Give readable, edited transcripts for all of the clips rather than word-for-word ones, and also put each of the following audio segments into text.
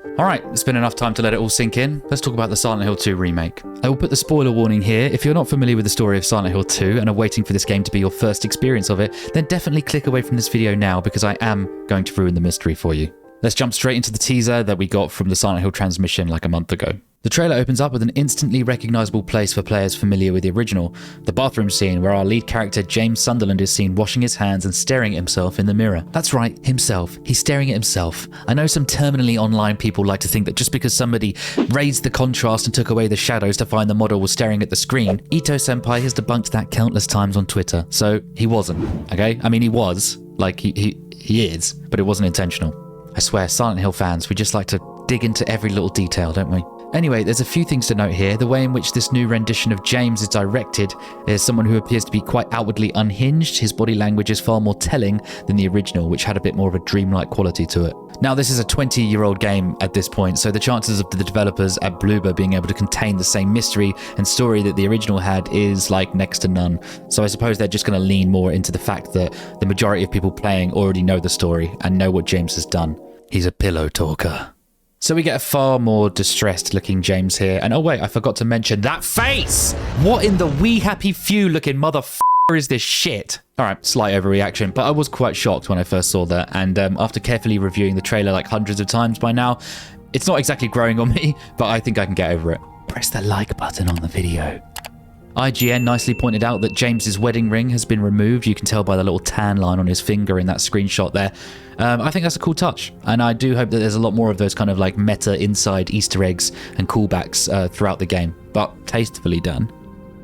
Alright, it's been enough time to let it all sink in. Let's talk about the Silent Hill 2 remake. I will put the spoiler warning here. If you're not familiar with the story of Silent Hill 2 and are waiting for this game to be your first experience of it, then definitely click away from this video now because I am going to ruin the mystery for you. Let's jump straight into the teaser that we got from the Silent Hill transmission like a month ago. The trailer opens up with an instantly recognizable place for players familiar with the original, the bathroom scene where our lead character James Sunderland is seen washing his hands and staring at himself in the mirror. That's right, himself. He's staring at himself. I know some terminally online people like to think that just because somebody raised the contrast and took away the shadows to find the model was staring at the screen, Ito-senpai has debunked that countless times on Twitter. So he wasn't, okay? I mean, he was. Like, he is, but it wasn't intentional. I swear, Silent Hill fans, we just like to dig into every little detail, don't we? Anyway, there's a few things to note here. The way in which this new rendition of James is directed is someone who appears to be quite outwardly unhinged. His body language is far more telling than the original, which had a bit more of a dreamlike quality to it. Now, this is a 20-year-old game at this point, so the chances of the developers at Bloober being able to contain the same mystery and story that the original had is like next to none. So I suppose they're just going to lean more into the fact that the majority of people playing already know the story and know what James has done. He's a pillow talker. So we get a far more distressed looking James here. And oh wait, I forgot to mention that face! What in the wee happy few looking motherfucker is this shit? Alright, slight overreaction, but I was quite shocked when I first saw that. And after carefully reviewing the trailer like hundreds of times by now, it's not exactly growing on me, but I think I can get over it. Press the like button on the video. IGN nicely pointed out that James's wedding ring has been removed. You can tell by the little tan line on his finger in that screenshot there. I think that's a cool touch, and I do hope that there's a lot more of those kind of like meta inside Easter eggs and callbacks throughout the game, but tastefully done.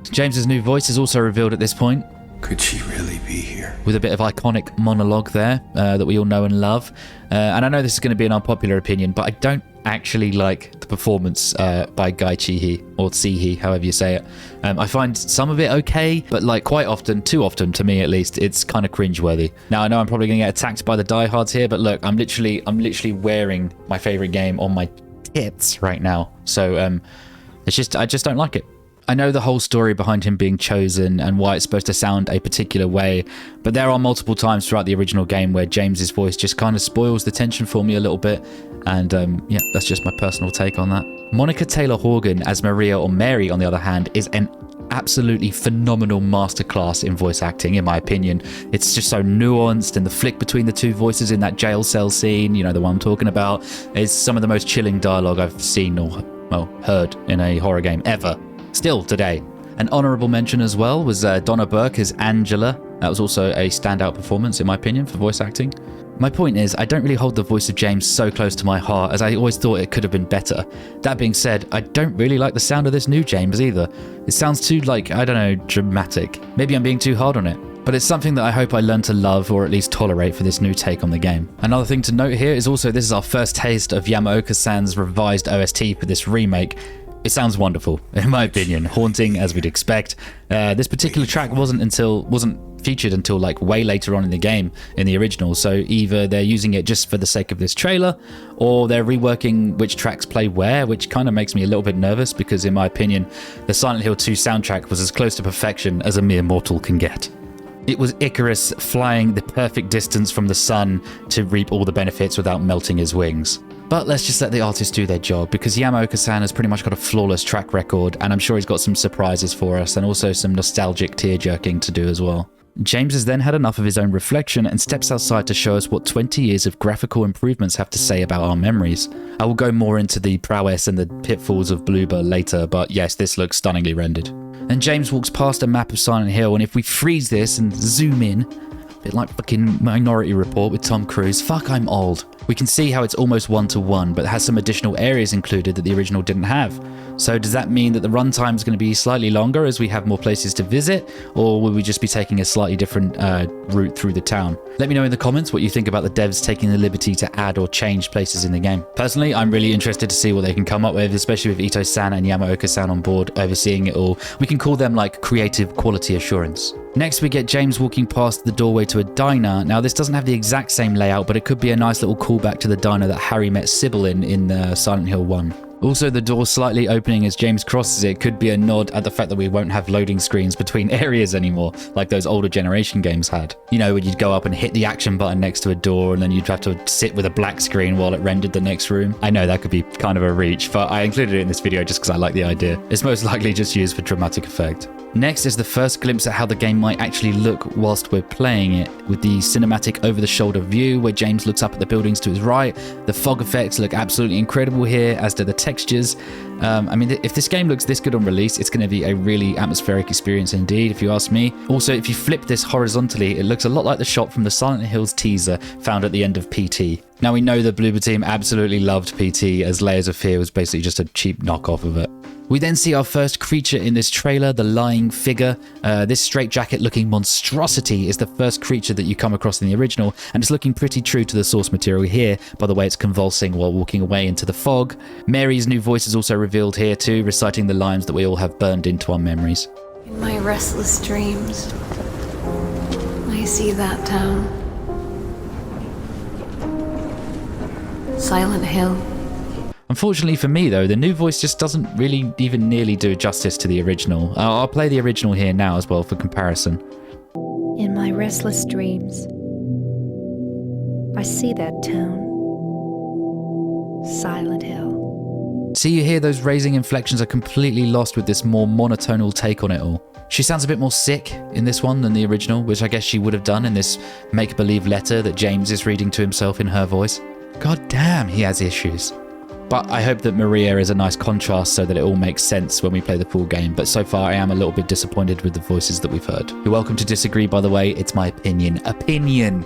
James's new voice is also revealed at this point. Could she really be here? With a bit of iconic monologue there that we all know and love. And I know this is going to be an unpopular opinion, but I don't actually like the performance by Guy Chihi, or Sihi, however you say it. I find some of it okay, but like quite often, too often to me at least, it's kind of cringeworthy. Now I know I'm probably going to get attacked by the diehards here, but look, I'm literally wearing my favorite game on my tits right now. So I just don't like it. I know the whole story behind him being chosen and why it's supposed to sound a particular way, but there are multiple times throughout the original game where James's voice just kind of spoils the tension for me a little bit, and yeah, that's just my personal take on that. Monica Taylor-Horgan as Maria or Mary, on the other hand, is an absolutely phenomenal masterclass in voice acting, in my opinion. It's just so nuanced, and the flick between the two voices in that jail cell scene, you know, the one I'm talking about, is some of the most chilling dialogue I've seen or, well, heard in a horror game ever. Still today. An honourable mention as well was Donna Burke as Angela. That was also a standout performance in my opinion for voice acting. My point is, I don't really hold the voice of James so close to my heart, as I always thought it could have been better. That being said, I don't really like the sound of this new James either. It sounds too, like, I don't know, dramatic. Maybe I'm being too hard on it. But it's something that I hope I learn to love, or at least tolerate, for this new take on the game. Another thing to note here is also this is our first taste of Yamaoka-san's revised OST for this remake. It sounds wonderful, in my opinion, haunting as we'd expect. This particular track wasn't featured until like way later on in the game in the original, so either they're using it just for the sake of this trailer, or they're reworking which tracks play where, which kind of makes me a little bit nervous because in my opinion, the Silent Hill 2 soundtrack was as close to perfection as a mere mortal can get. It was Icarus flying the perfect distance from the sun to reap all the benefits without melting his wings. But let's just let the artist do their job, because Yamaoka-san has pretty much got a flawless track record, and I'm sure he's got some surprises for us and also some nostalgic tear-jerking to do as well. James has then had enough of his own reflection and steps outside to show us what 20 years of graphical improvements have to say about our memories. I will go more into the prowess and the pitfalls of Bloober later, but yes, this looks stunningly rendered. And James walks past a map of Silent Hill, and if we freeze this and zoom in, a bit like fucking Minority Report with Tom Cruise, fuck, I'm old. We can see how it's almost one-to-one, but has some additional areas included that the original didn't have. So does that mean that the runtime is going to be slightly longer as we have more places to visit, or will we just be taking a slightly different route through the town? Let me know in the comments what you think about the devs taking the liberty to add or change places in the game. Personally, I'm really interested to see what they can come up with, especially with Ito-san and Yamaoka-san on board overseeing it all. We can call them like creative quality assurance. Next, we get James walking past the doorway to a diner. Now, this doesn't have the exact same layout, but it could be a nice little callback to the diner that Harry met Sybil in Silent Hill 1. Also, the door slightly opening as James crosses it could be a nod at the fact that we won't have loading screens between areas anymore, like those older generation games had. You know, when you'd go up and hit the action button next to a door and then you'd have to sit with a black screen while it rendered the next room. I know that could be kind of a reach, but I included it in this video just because I like the idea. It's most likely just used for dramatic effect. Next is the first glimpse at how the game might actually look whilst we're playing it, with the cinematic over-the-shoulder view where James looks up at the buildings to his right. The fog effects look absolutely incredible here, as do the textures. I mean, if this game looks this good on release, it's going to be a really atmospheric experience indeed, if you ask me. Also, if you flip this horizontally, it looks a lot like the shot from the Silent Hills teaser found at the end of PT. Now, we know the Bloober Team absolutely loved PT, as Layers of Fear was basically just a cheap knockoff of it. We then see our first creature in this trailer, the lying figure. This straitjacket-looking monstrosity is the first creature that you come across in the original, and it's looking pretty true to the source material here, by the way it's convulsing while walking away into the fog. Mary's new voice is also revealed here too, reciting the lines that we all have burned into our memories. In my restless dreams, I see that town. Silent Hill. Unfortunately for me though, the new voice just doesn't really even nearly do justice to the original. I'll play the original here now as well for comparison. In my restless dreams, I see that town. Silent Hill. See, you hear those raising inflections are completely lost with this more monotonal take on it all. She sounds a bit more sick in this one than the original, which I guess she would have done in this make-believe letter that James is reading to himself in her voice. God damn, he has issues. But I hope that Maria is a nice contrast so that it all makes sense when we play the full game. But so far, I am a little bit disappointed with the voices that we've heard. You're welcome to disagree, by the way. It's my opinion. Opinion!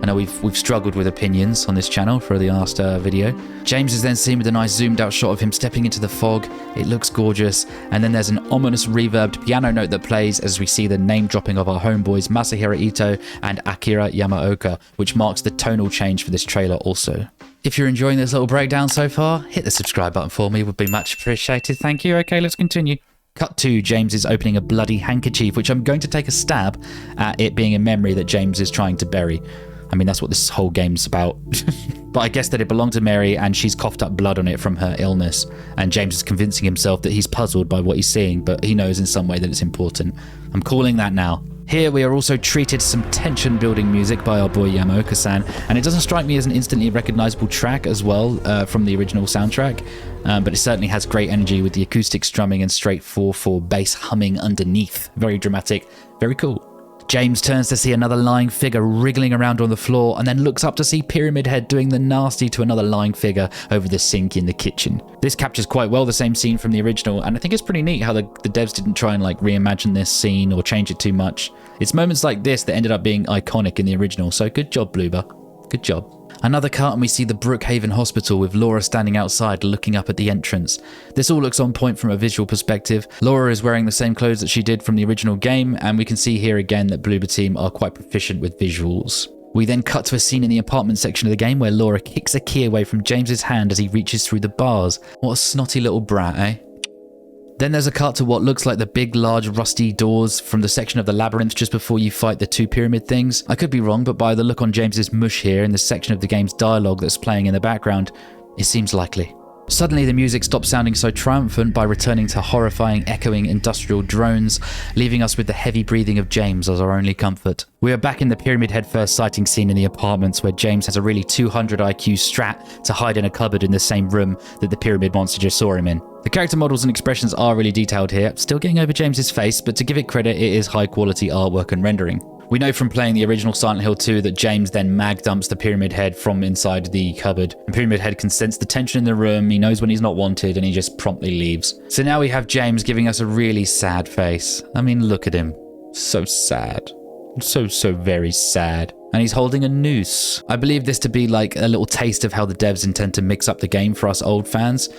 I know we've struggled with opinions on this channel for the last video. James is then seen with a nice zoomed out shot of him stepping into the fog. It looks gorgeous. And then there's an ominous reverbed piano note that plays as we see the name dropping of our homeboys Masahiro Ito and Akira Yamaoka, which marks the tonal change for this trailer also. If you're enjoying this little breakdown so far, hit the subscribe button for me, would be much appreciated. Thank you. Okay, let's continue. Cut to James is opening a bloody handkerchief, which I'm going to take a stab at it being a memory that James is trying to bury. I mean, that's what this whole game's about. But I guess that it belonged to Mary and she's coughed up blood on it from her illness. And James is convincing himself that he's puzzled by what he's seeing, but he knows in some way that it's important. I'm calling that now. Here we are also treated some tension building music by our boy Yamaoka-san, and it doesn't strike me as an instantly recognizable track as well from the original soundtrack, but it certainly has great energy with the acoustic strumming and straight 4/4 bass humming underneath. Very dramatic, very cool. James turns to see another lying figure wriggling around on the floor and then looks up to see Pyramid Head doing the nasty to another lying figure over the sink in the kitchen. This captures quite well the same scene from the original, and I think it's pretty neat how the devs didn't try and like reimagine this scene or change it too much. It's moments like this that ended up being iconic in the original, so good job, Bloober. Good job. Another cut and we see the Brookhaven Hospital with Laura standing outside looking up at the entrance. This all looks on point from a visual perspective. Laura is wearing the same clothes that she did from the original game, and we can see here again that Bloober Team are quite proficient with visuals. We then cut to a scene in the apartment section of the game where Laura kicks a key away from James's hand as he reaches through the bars. What a snotty little brat, eh? Then there's a cut to what looks like the big, large, rusty doors from the section of the labyrinth just before you fight the two pyramid things. I could be wrong, but by the look on James's mush here in the section of the game's dialogue that's playing in the background, it seems likely. Suddenly the music stops sounding so triumphant by returning to horrifying, echoing industrial drones, leaving us with the heavy breathing of James as our only comfort. We are back in the Pyramid Head first sighting scene in the apartments where James has a really 200 IQ strat to hide in a cupboard in the same room that the pyramid monster just saw him in. The character models and expressions are really detailed here, still getting over James's face, but to give it credit, it is high quality artwork and rendering. We know from playing the original Silent Hill 2 that James then mag dumps the Pyramid Head from inside the cupboard. And Pyramid Head can sense the tension in the room, he knows when he's not wanted, and he just promptly leaves. So now we have James giving us a really sad face. I mean, look at him. So sad. So very sad. And he's holding a noose. I believe this to be like a little taste of how the devs intend to mix up the game for us old fans.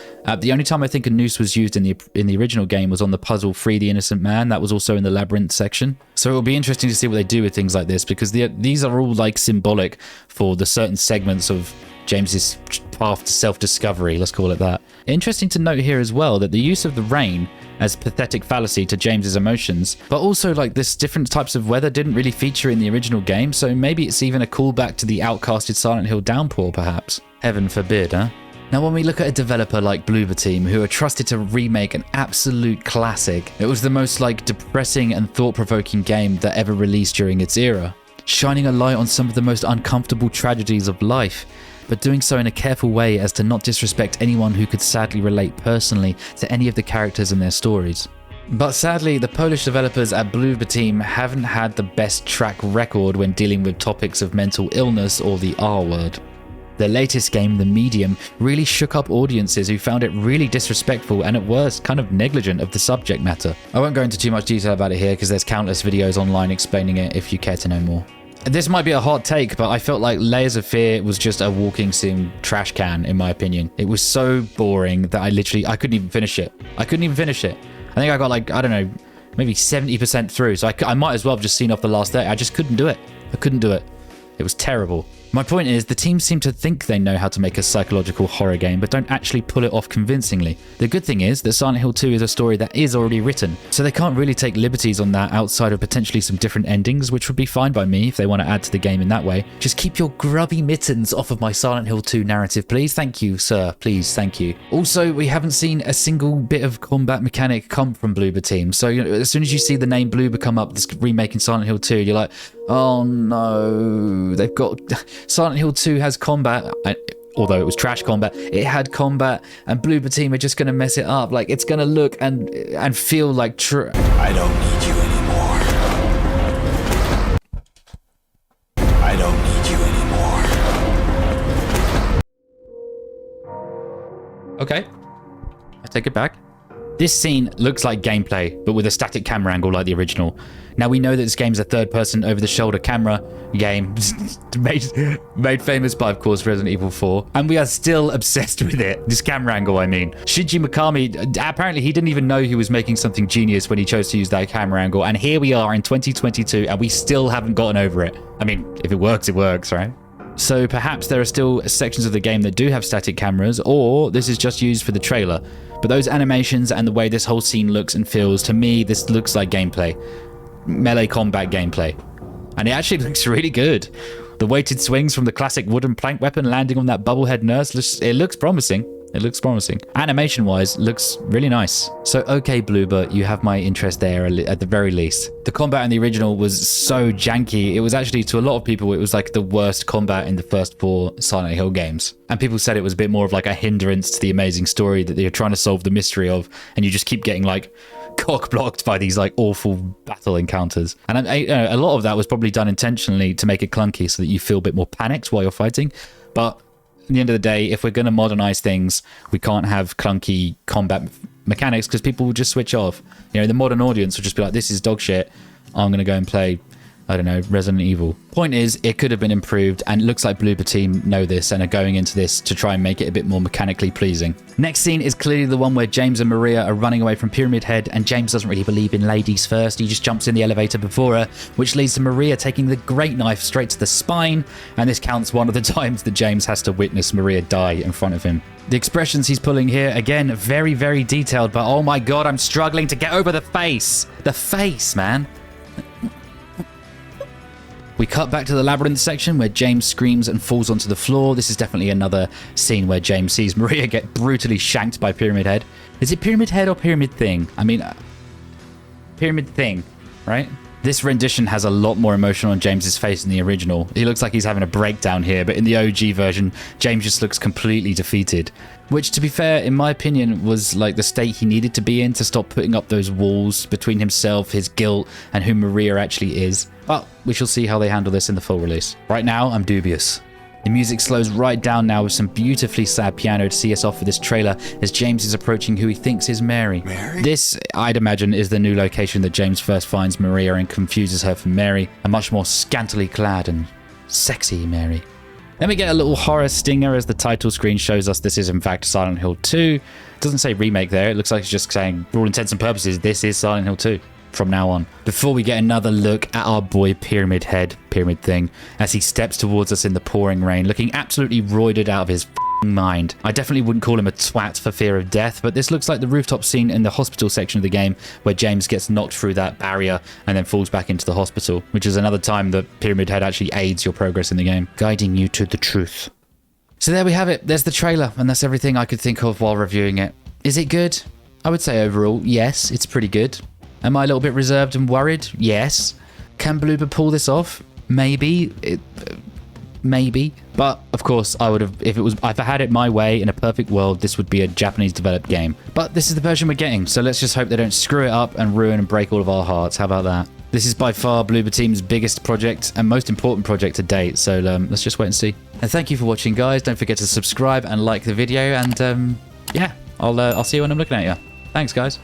The only time I think a noose was used in the original game was on the puzzle Free the Innocent Man. That was also in the labyrinth section. So it'll be interesting to see what they do with things like this, because these are all like symbolic for the certain segments of James's path to self-discovery, let's call it that. Interesting to note here as well that the use of the rain as pathetic fallacy to James's emotions, but also like this different types of weather didn't really feature in the original game, so maybe it's even a callback to the outcasted Silent Hill downpour perhaps. Heaven forbid, huh? Now, when we look at a developer like Bloober Team, who are trusted to remake an absolute classic, it was the most like depressing and thought-provoking game that ever released during its era, shining a light on some of the most uncomfortable tragedies of life, but doing so in a careful way as to not disrespect anyone who could sadly relate personally to any of the characters and their stories. But sadly, the Polish developers at Bloober Team haven't had the best track record when dealing with topics of mental illness or the R word. Their latest game, The Medium, really shook up audiences who found it really disrespectful and at worst kind of negligent of the subject matter. I won't go into too much detail about it here because there's countless videos online explaining it if you care to know more. This might be a hot take, but I felt like Layers of Fear was just a walking sim trash can, in my opinion. It was so boring that I couldn't even finish it. I think I got like, I don't know, maybe 70% through, so I might as well have just seen off the last day. I just couldn't do it. It was terrible. My point is, the team seem to think they know how to make a psychological horror game, but don't actually pull it off convincingly. The good thing is that Silent Hill 2 is a story that is already written, so they can't really take liberties on that outside of potentially some different endings, which would be fine by me if they want to add to the game in that way. Just keep your grubby mittens off of my Silent Hill 2 narrative, please. Thank you, sir. Please, thank you. Also, we haven't seen a single bit of combat mechanic come from Bloober Team, so as soon as you see the name Bloober come up, this remake in Silent Hill 2, you're like, oh no, they've got... Silent Hill 2 has combat, although it was trash combat, it had combat, and Bloober Team are just going to mess it up. Like, it's going to look and feel like true. I don't need you anymore. I don't need you anymore. Okay, I take it back. This scene looks like gameplay, but with a static camera angle like the original. Now, we know that this game's a third-person over-the-shoulder camera game, made famous by, of course, Resident Evil 4, and we are still obsessed with it. This camera angle, I mean. Shinji Mikami, apparently he didn't even know he was making something genius when he chose to use that camera angle, and here we are in 2022, and we still haven't gotten over it. I mean, if it works, right? So perhaps there are still sections of the game that do have static cameras, or this is just used for the trailer. But those animations and the way this whole scene looks and feels, to me, this looks like gameplay. Melee combat gameplay. And it actually looks really good. The weighted swings from the classic wooden plank weapon landing on that bubblehead nurse, it looks promising. Animation-wise, looks really nice. So, okay, Bloober, you have my interest there at the very least. The combat in the original was so janky. It was actually, to a lot of people, it was like the worst combat in the first 4 Silent Hill games. And people said it was a bit more of like a hindrance to the amazing story that you're trying to solve the mystery of, and you just keep getting like cock-blocked by these like awful battle encounters. And a lot of that was probably done intentionally to make it clunky so that you feel a bit more panicked while you're fighting. But at the end of the day, if we're going to modernize things, we can't have clunky combat mechanics because people will just switch off. The modern audience will just be like, this is dog shit. I'm going to go and play, I don't know, Resident Evil. Point is, it could have been improved, and it looks like Bloober Team know this and are going into this to try and make it a bit more mechanically pleasing. Next scene is clearly the one where James and Maria are running away from Pyramid Head, and James doesn't really believe in ladies first. He just jumps in the elevator before her, which leads to Maria taking the great knife straight to the spine, and this counts one of the times that James has to witness Maria die in front of him. The expressions he's pulling here, again, very, very detailed, but oh my god, I'm struggling to get over the face. The face, man. We cut back to the labyrinth section where James screams and falls onto the floor. This is definitely another scene where James sees Maria get brutally shanked by Pyramid Head. Is it Pyramid Head or Pyramid Thing? I mean, Pyramid Thing, right? This rendition has a lot more emotion on James's face than the original. He looks like he's having a breakdown here, but in the OG version, James just looks completely defeated. Which, to be fair, in my opinion, was like the state he needed to be in to stop putting up those walls between himself, his guilt, and who Maria actually is. But we shall see how they handle this in the full release. Right now, I'm dubious. The music slows right down now with some beautifully sad piano to see us off for this trailer as James is approaching who he thinks is Mary. Mary? This, I'd imagine, is the new location that James first finds Maria and confuses her for Mary, a much more scantily clad and sexy Mary. Then we get a little horror stinger as the title screen shows us this is in fact Silent Hill 2. It doesn't say remake there, it looks like it's just saying, for all intents and purposes, this is Silent Hill 2. From now on, before we get another look at our boy Pyramid Head, Pyramid Thing, as he steps towards us in the pouring rain, looking absolutely roided out of his mind. I definitely wouldn't call him a twat for fear of death, but this looks like the rooftop scene in the hospital section of the game where James gets knocked through that barrier and then falls back into the hospital, which is another time that Pyramid Head actually aids your progress in the game, guiding you to the truth. So there we have it. There's the trailer, and that's everything I could think of while reviewing it. Is it good? I would say overall, yes, it's pretty good. Am I a little bit reserved and worried? Yes. Can Bloober pull this off? Maybe. Maybe. But of course, I would have, if I had it my way in a perfect world, this would be a Japanese developed game. But this is the version we're getting, so let's just hope they don't screw it up and ruin and break all of our hearts. How about that? This is by far Bloober Team's biggest project and most important project to date, so let's just wait and see. And thank you for watching, guys. Don't forget to subscribe and like the video, and yeah, I'll see you when I'm looking at you. Thanks, guys.